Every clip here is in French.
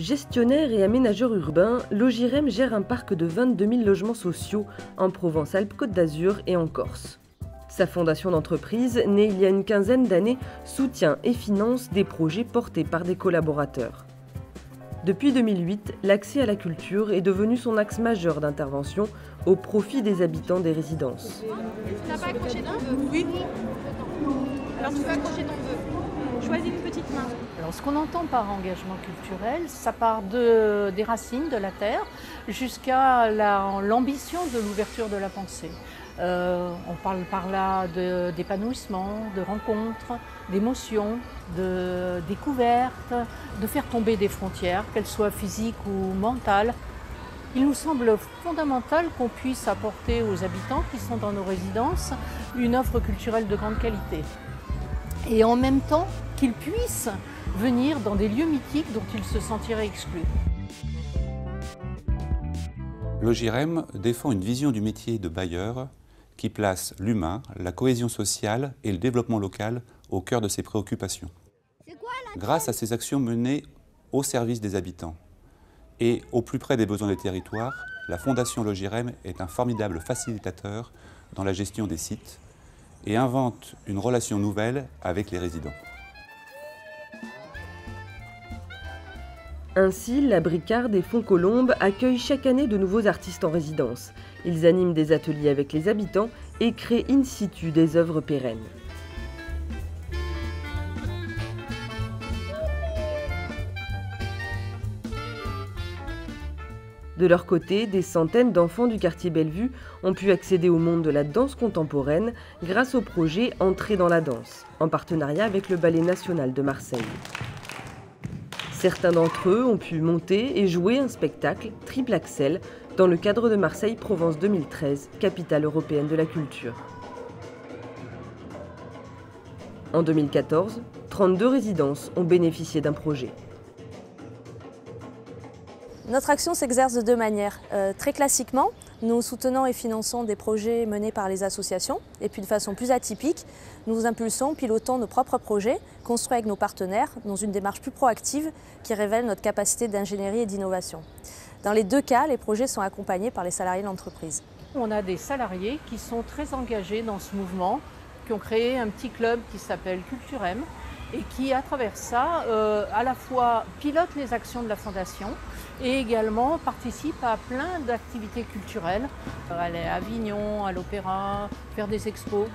Gestionnaire et aménageur urbain, Logirem gère un parc de 22 000 logements sociaux en Provence-Alpes-Côte d'Azur et en Corse. Sa fondation d'entreprise, née il y a une quinzaine d'années, soutient et finance des projets portés par des collaborateurs. Depuis 2008, l'accès à la culture est devenu son axe majeur d'intervention au profit des habitants des résidences. Tu n'as pas accroché ton vœu? Oui. Alors tu peux accrocher ton vœu. Choisis une petite main. Alors, ce qu'on entend par engagement culturel, ça part des racines de la terre jusqu'à l'ambition de l'ouverture de la pensée. On parle par là d'épanouissement, de rencontres, d'émotions, de découvertes, de faire tomber des frontières, qu'elles soient physiques ou mentales. Il nous semble fondamental qu'on puisse apporter aux habitants qui sont dans nos résidences une offre culturelle de grande qualité. Et en même temps qu'ils puissent venir dans des lieux mythiques dont ils se sentiraient exclus. Logirem défend une vision du métier de bailleur qui place l'humain, la cohésion sociale et le développement local au cœur de ses préoccupations. Grâce à ces actions menées au service des habitants et au plus près des besoins des territoires, la Fondation Logirem est un formidable facilitateur dans la gestion des sites et invente une relation nouvelle avec les résidents. Ainsi, la Bricarde et Font-Colombe accueillent chaque année de nouveaux artistes en résidence. Ils animent des ateliers avec les habitants et créent in situ des œuvres pérennes. De leur côté, des centaines d'enfants du quartier Bellevue ont pu accéder au monde de la danse contemporaine grâce au projet Entrée dans la danse, en partenariat avec le Ballet national de Marseille. Certains d'entre eux ont pu monter et jouer un spectacle Triple Axel dans le cadre de Marseille Provence 2013, capitale européenne de la culture. En 2014, 32 résidences ont bénéficié d'un projet. Notre action s'exerce de deux manières. Très classiquement, nous soutenons et finançons des projets menés par les associations. Et puis de façon plus atypique, nous impulsons, pilotons nos propres projets, construits avec nos partenaires, dans une démarche plus proactive qui révèle notre capacité d'ingénierie et d'innovation. Dans les deux cas, les projets sont accompagnés par les salariés de l'entreprise. On a des salariés qui sont très engagés dans ce mouvement, qui ont créé un petit club qui s'appelle Culturem et qui, à travers ça, à la fois pilote les actions de la Fondation et également participe à plein d'activités culturelles, aller à Avignon, à l'Opéra, faire des expos.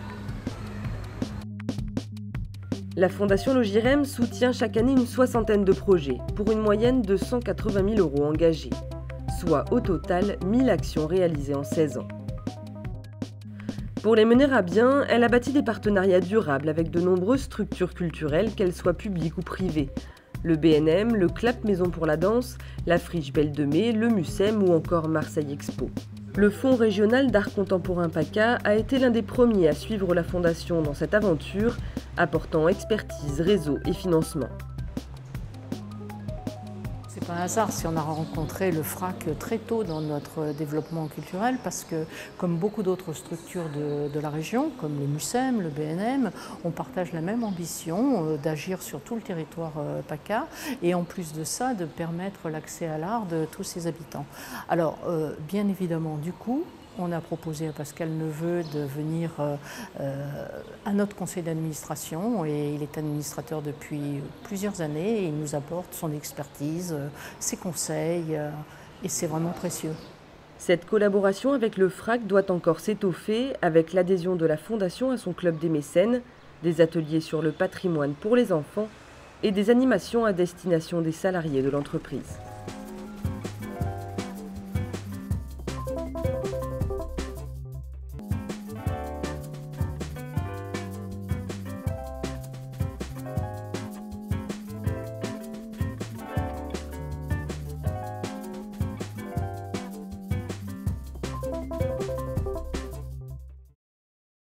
La Fondation Logirem soutient chaque année une soixantaine de projets, pour une moyenne de 180 000 € engagés, soit au total 1000 actions réalisées en 16 ans. Pour les mener à bien, elle a bâti des partenariats durables avec de nombreuses structures culturelles, qu'elles soient publiques ou privées. Le BNM, le CLAP Maison pour la Danse, la Friche Belle de Mai, le MUSEM ou encore Marseille Expo. Le Fonds régional d'art contemporain PACA a été l'un des premiers à suivre la Fondation dans cette aventure, apportant expertise, réseau et financement. C'est pas un hasard si on a rencontré le FRAC très tôt dans notre développement culturel parce que, comme beaucoup d'autres structures de la région, comme le MUSEM, le BNM, on partage la même ambition d'agir sur tout le territoire PACA et en plus de ça, de permettre l'accès à l'art de tous ses habitants. Alors, bien évidemment, du coup, on a proposé à Pascal Neveu de venir à notre conseil d'administration et il est administrateur depuis plusieurs années et il nous apporte son expertise, ses conseils et c'est vraiment précieux. Cette collaboration avec le FRAC doit encore s'étoffer avec l'adhésion de la Fondation à son club des mécènes, des ateliers sur le patrimoine pour les enfants et des animations à destination des salariés de l'entreprise.